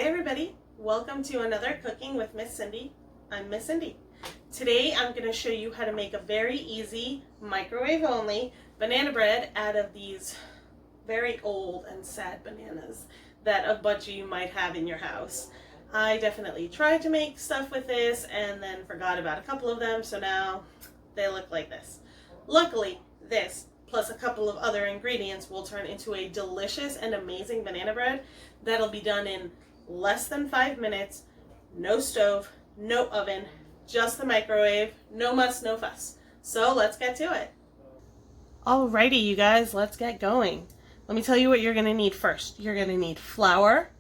Hi everybody, welcome to another Cooking with Miss Cindy. I'm Miss Cindy. Today I'm going to show you how to make a very easy microwave only banana bread out of these very old and sad bananas that a bunch of you might have in your house. I definitely tried to make stuff with this and then forgot about a couple of them, so now they look like this. Luckily, this plus a couple of other ingredients will turn into a delicious and amazing banana bread that'll be done in less than 5 minutes, no stove, no oven, just the microwave, no muss, no fuss. So let's get to it. Alrighty, you guys, let's get going. Let me tell you what you're going to need first. You're going to need flour,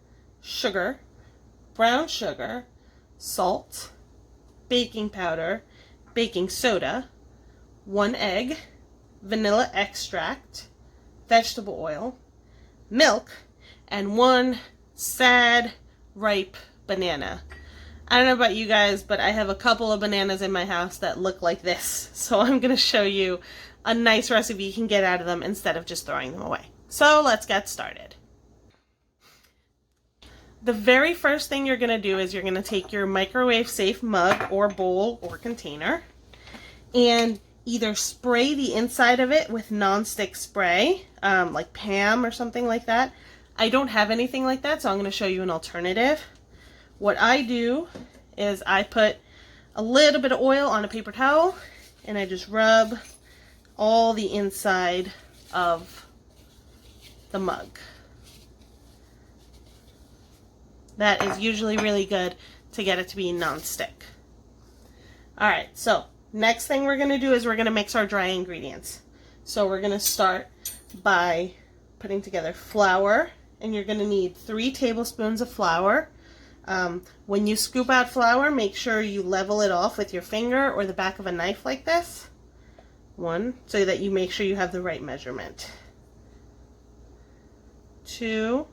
sugar, brown sugar, salt, baking powder, baking soda, 1 egg, vanilla extract, vegetable oil, milk, and 1 sad, ripe banana. I don't know about you guys, but I have a couple of bananas in my house that look like this. So I'm going to show you a nice recipe you can get out of them instead of just throwing them away. So let's get started. The very first thing you're going to do is you're going to take your microwave safe mug or bowl or container and either spray the inside of it with non-stick spray, like Pam or something like that. I don't have anything like that, so I'm going to show you an alternative. What I do is I put a little bit of oil on a paper towel and I just rub all the inside of the mug. That is usually really good to get it to be non-stick. Alright, so next thing we're going to do is we're going to mix our dry ingredients. So we're going to start by putting together flour, and you're going to need 3 tablespoons of flour. When you scoop out flour, make sure you level it off with your finger or the back of a knife like this. 1, so that you make sure you have the right measurement. 2,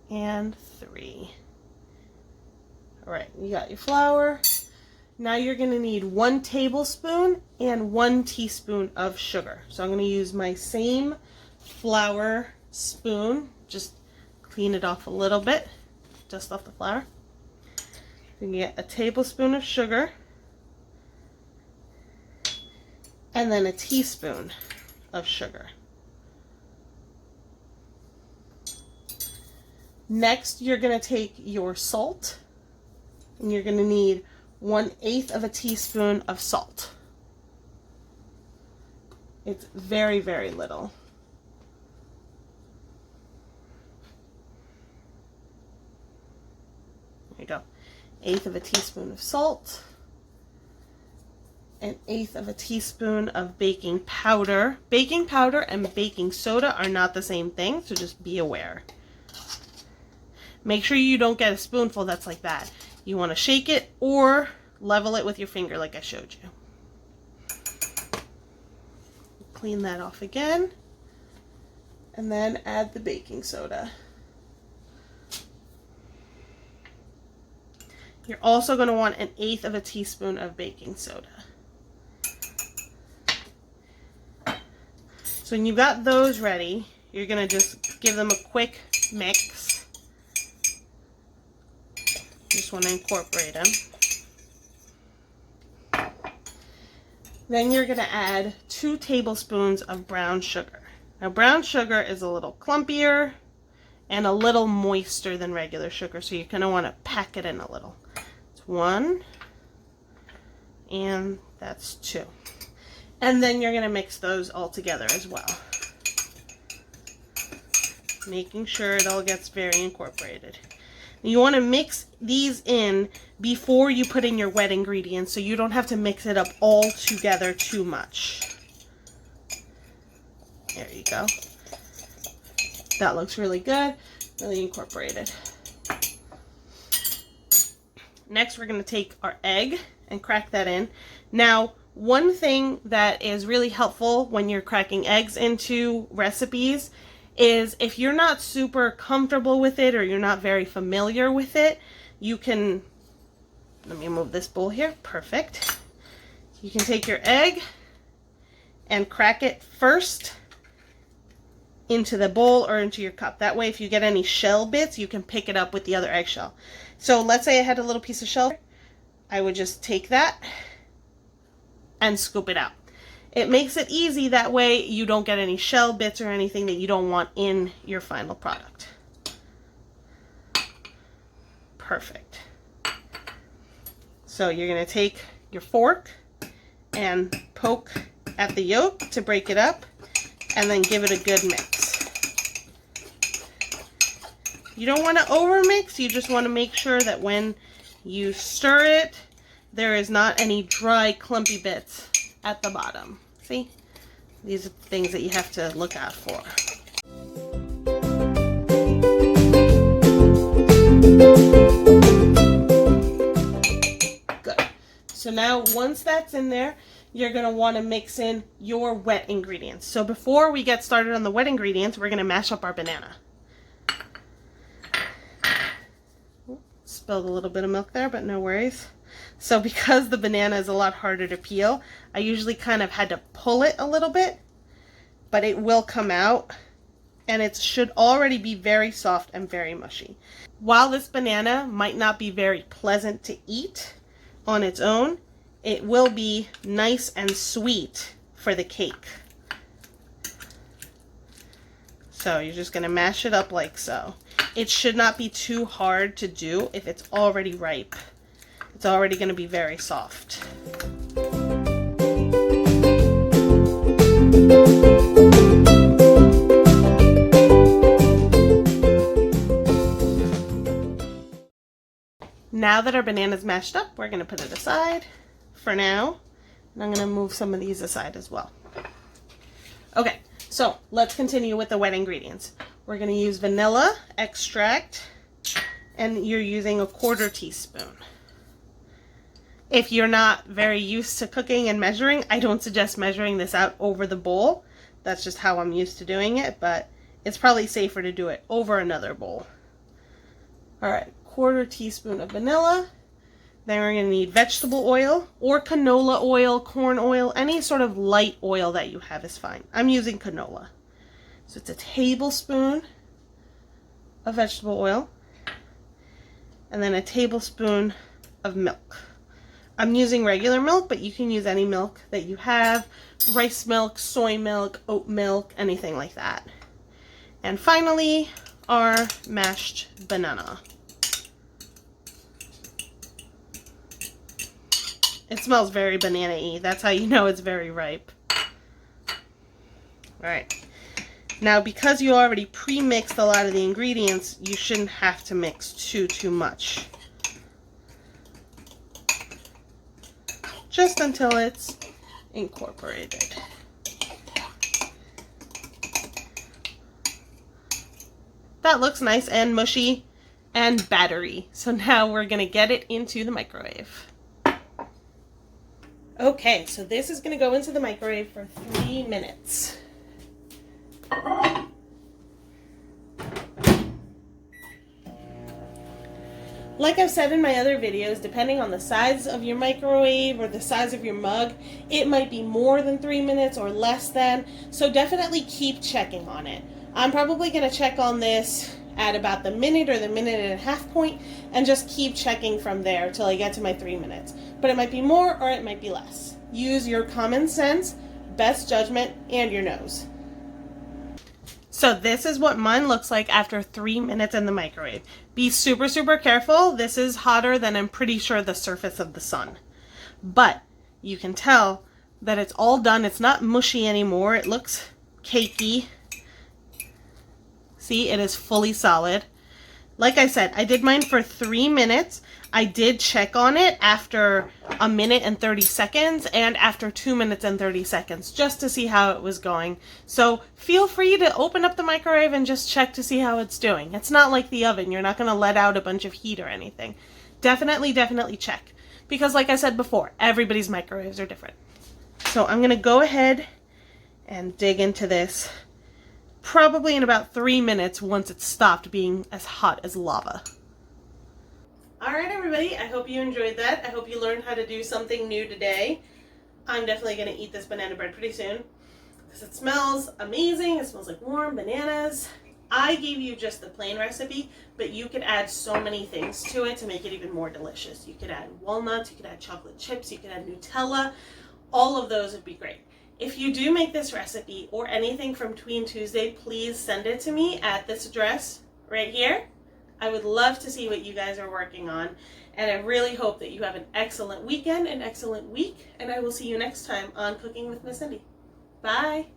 and 3. Alright, you got your flour. Now you're going to need 1 tablespoon and 1 teaspoon of sugar. So I'm going to use my same flour spoon. Just clean it off a little bit. Dust off the flour. You get a tablespoon of sugar. And then a teaspoon of sugar. Next, you're going to take your salt. And you're going to need 1/8 of a teaspoon of salt. It's very, very little. There you go. 1/8 of a teaspoon of salt. 1/8 of a teaspoon of baking powder. Baking powder and baking soda are not the same thing, so just be aware. Make sure you don't get a spoonful that's like that. You want to shake it or level it with your finger like I showed you. Clean that off again. And then add the baking soda. You're also going to want 1/8 of a teaspoon of baking soda. So when you've got those ready, you're going to just give them a quick mix. Just want to incorporate them. Then you're going to add 2 tablespoons of brown sugar. Now brown sugar is a little clumpier and a little moister than regular sugar, so you're going to want to pack it in a little. It's 1, and that's 2. And then you're going to mix those all together as well. Making sure it all gets very incorporated. You want to mix these in before you put in your wet ingredients so you don't have to mix it up all together too much. There you go. That looks really good, really incorporated. Next, we're going to take our egg and crack that in. Now, one thing that is really helpful when you're cracking eggs into recipes is if you're not super comfortable with it or you're not very familiar with it, you can, let me move this bowl here, perfect. You can take your egg and crack it first into the bowl or into your cup. That way if you get any shell bits, you can pick it up with the other eggshell. So let's say I had a little piece of shell. I would just take that and scoop it out. It makes it easy, that way you don't get any shell bits or anything that you don't want in your final product. Perfect. So you're going to take your fork and poke at the yolk to break it up, and then give it a good mix. You don't want to overmix, you just want to make sure that when you stir it, there is not any dry, clumpy bits at the bottom. See? These are things that you have to look out for. Good. So now once that's in there, you're going to want to mix in your wet ingredients. So before we get started on the wet ingredients, we're going to mash up our banana. Spilled a little bit of milk there, but no worries. So because the banana is a lot harder to peel, I usually kind of had to pull it a little bit, but it will come out, and it should already be very soft and very mushy. While this banana might not be very pleasant to eat on its own, it will be nice and sweet for the cake. So you're just going to mash it up like so. It should not be too hard to do if it's already ripe. It's already going to be very soft. Now that our banana's mashed up, we're going to put it aside for now, and I'm going to move some of these aside as well. Okay, so let's continue with the wet ingredients. We're going to use vanilla extract, and you're using 1/4 teaspoon. If you're not very used to cooking and measuring, I don't suggest measuring this out over the bowl. That's just how I'm used to doing it, but it's probably safer to do it over another bowl. All right, 1/4 teaspoon of vanilla. Then we're going to need vegetable oil or canola oil, corn oil, any sort of light oil that you have is fine. I'm using canola. So it's a tablespoon of vegetable oil, and then a tablespoon of milk. I'm using regular milk, but you can use any milk that you have. Rice milk, soy milk, oat milk, anything like that. And finally, our mashed banana. It smells very banana-y. That's how you know it's very ripe. Alright. Now, because you already pre-mixed a lot of the ingredients, you shouldn't have to mix too much. Just until it's incorporated. That looks nice and mushy and battery. So now we're going to get it into the microwave. Okay, so this is going to go into the microwave for 3 minutes. Like I've said in my other videos, depending on the size of your microwave or the size of your mug, it might be more than 3 minutes or less than, so definitely keep checking on it. I'm probably going to check on this at about the minute or the minute and a half point, and just keep checking from there till I get to my 3 minutes. But it might be more or it might be less. Use your common sense, best judgment, and your nose. So this is what mine looks like after 3 minutes in the microwave. Be super careful. This is hotter than I'm pretty sure the surface of the sun. But you can tell that it's all done. It's not mushy anymore. It looks cakey. See, it is fully solid. Like I said, I did mine for 3 minutes. I did check on it after 1 minute and 30 seconds and after 2 minutes and 30 seconds just to see how it was going. So feel free to open up the microwave and just check to see how it's doing. It's not like the oven. You're not going to let out a bunch of heat or anything. Definitely check. Because like I said before, everybody's microwaves are different. So I'm going to go ahead and dig into this probably in about 3 minutes once it's stopped being as hot as lava. Alright everybody, I hope you enjoyed that. I hope you learned how to do something new today. I'm definitely going to eat this banana bread pretty soon. because it smells amazing. It smells like warm bananas. I gave you just the plain recipe, but you could add so many things to it to make it even more delicious. You could add walnuts, you could add chocolate chips, you could add Nutella. All of those would be great. If you do make this recipe or anything from Tween Tuesday, please send it to me at this address right here. I would love to see what you guys are working on, and I really hope that you have an excellent weekend, an excellent week, and I will see you next time on Cooking with Miss Cindy. Bye!